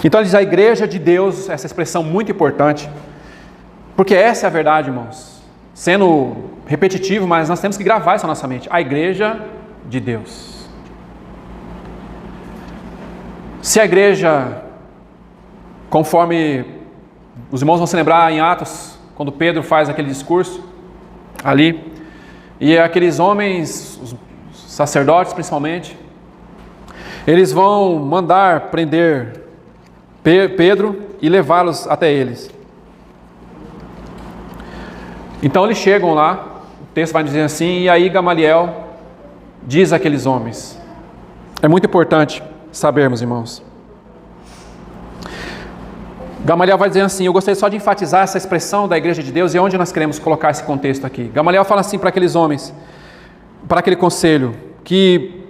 Então ele diz a igreja de Deus, essa expressão muito importante, porque essa é a verdade, irmãos. Sendo repetitivo, mas nós temos que gravar isso na nossa mente. A igreja de Deus. Se a igreja, conforme os irmãos vão se lembrar em Atos, quando Pedro faz aquele discurso ali, e aqueles homens, os sacerdotes principalmente, eles vão mandar prender Pedro e levá-los até eles. Então eles chegam lá, o texto vai dizer assim, e aí Gamaliel diz àqueles homens. É muito importante sabermos, irmãos. Gamaliel vai dizer assim, eu gostaria só de enfatizar essa expressão da igreja de Deus e onde nós queremos colocar esse contexto aqui. Gamaliel fala assim para aqueles homens, para aquele conselho, que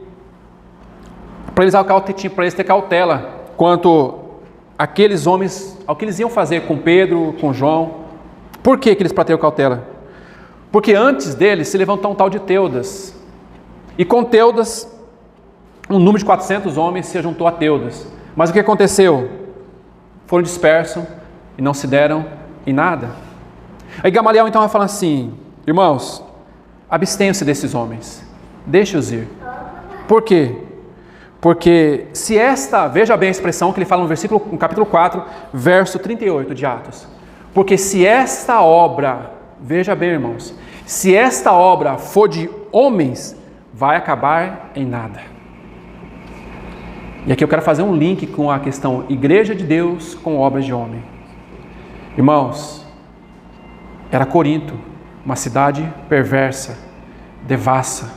para eles ter cautela quanto aqueles homens, ao que eles iam fazer com Pedro, com João. Por que eles para ter cautela? Porque antes deles se levantou um tal de Teudas. E com Teudas, um número de 400 homens se juntou a Teudas. Mas o que aconteceu? Foram dispersos e não se deram em nada. Aí Gamaliel então vai falar assim, irmãos, abstenham-se desses homens, deixe-os ir. Por quê? Porque se veja bem a expressão que ele fala no capítulo 4, verso 38 de Atos. Porque se esta obra, veja bem, irmãos, se esta obra for de homens, vai acabar em nada. E aqui eu quero fazer um link com a questão igreja de Deus com obras de homem. Irmãos, era Corinto, uma cidade perversa, devassa,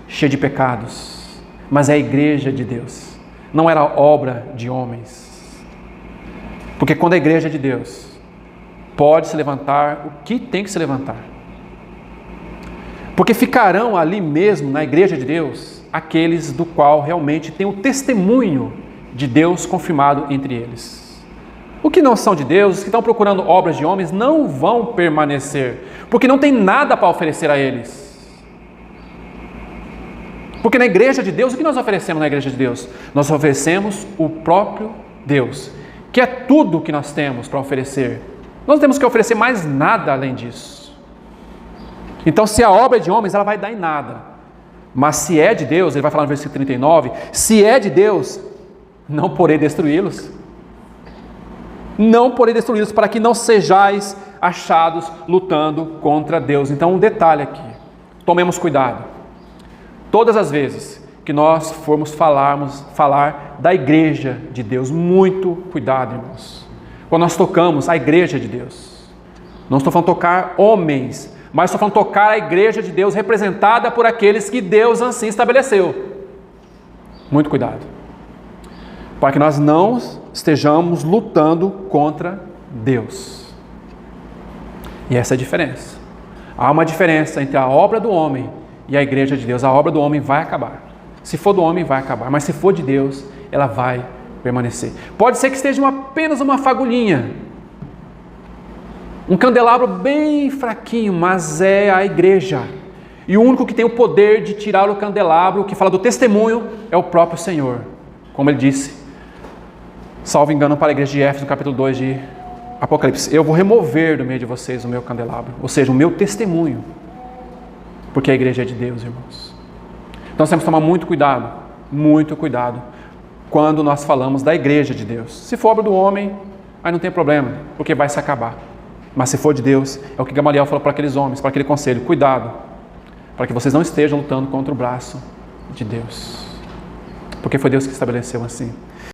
cheia de pecados, mas é a igreja de Deus, não era obra de homens. Porque quando a igreja de Deus pode se levantar o que tem que se levantar. Porque ficarão ali mesmo, na igreja de Deus, aqueles do qual realmente tem o testemunho de Deus confirmado entre eles. O que não são de Deus, os que estão procurando obras de homens, não vão permanecer, porque não tem nada para oferecer a eles. Porque na igreja de Deus, o que nós oferecemos na igreja de Deus? Nós oferecemos o próprio Deus, que é tudo que nós temos para oferecer. Nós não temos que oferecer mais nada além disso. Então, se a obra é de homens, ela vai dar em nada. Mas se é de Deus, ele vai falar no versículo 39, se é de Deus, não porei destruí-los. Não porei destruí-los para que não sejais achados lutando contra Deus. Então, um detalhe aqui. Tomemos cuidado. Todas as vezes que nós formos falar da igreja de Deus, muito cuidado, irmãos. Quando nós tocamos a igreja de Deus, não estou falando tocar homens, mas estou falando tocar a igreja de Deus representada por aqueles que Deus assim estabeleceu. Muito cuidado. Para que nós não estejamos lutando contra Deus. E essa é a diferença. Há uma diferença entre a obra do homem e a igreja de Deus. A obra do homem vai acabar. Se for do homem, vai acabar. Mas se for de Deus, ela vai permanecer. Pode ser que esteja apenas uma fagulhinha, um candelabro bem fraquinho, mas é a igreja. E o único que tem o poder de tirar o candelabro, que fala do testemunho, é o próprio Senhor. Como ele disse, salvo engano, para a igreja de Éfeso, no capítulo 2 de Apocalipse. Eu vou remover do meio de vocês o meu candelabro, ou seja, o meu testemunho. Porque a igreja é de Deus, irmãos. Então nós temos que tomar muito cuidado, quando nós falamos da igreja de Deus. Se for obra do homem, aí não tem problema, porque vai se acabar. Mas se for de Deus, é o que Gamaliel falou para aqueles homens, para aquele conselho, cuidado, para que vocês não estejam lutando contra o braço de Deus. Porque foi Deus que estabeleceu assim.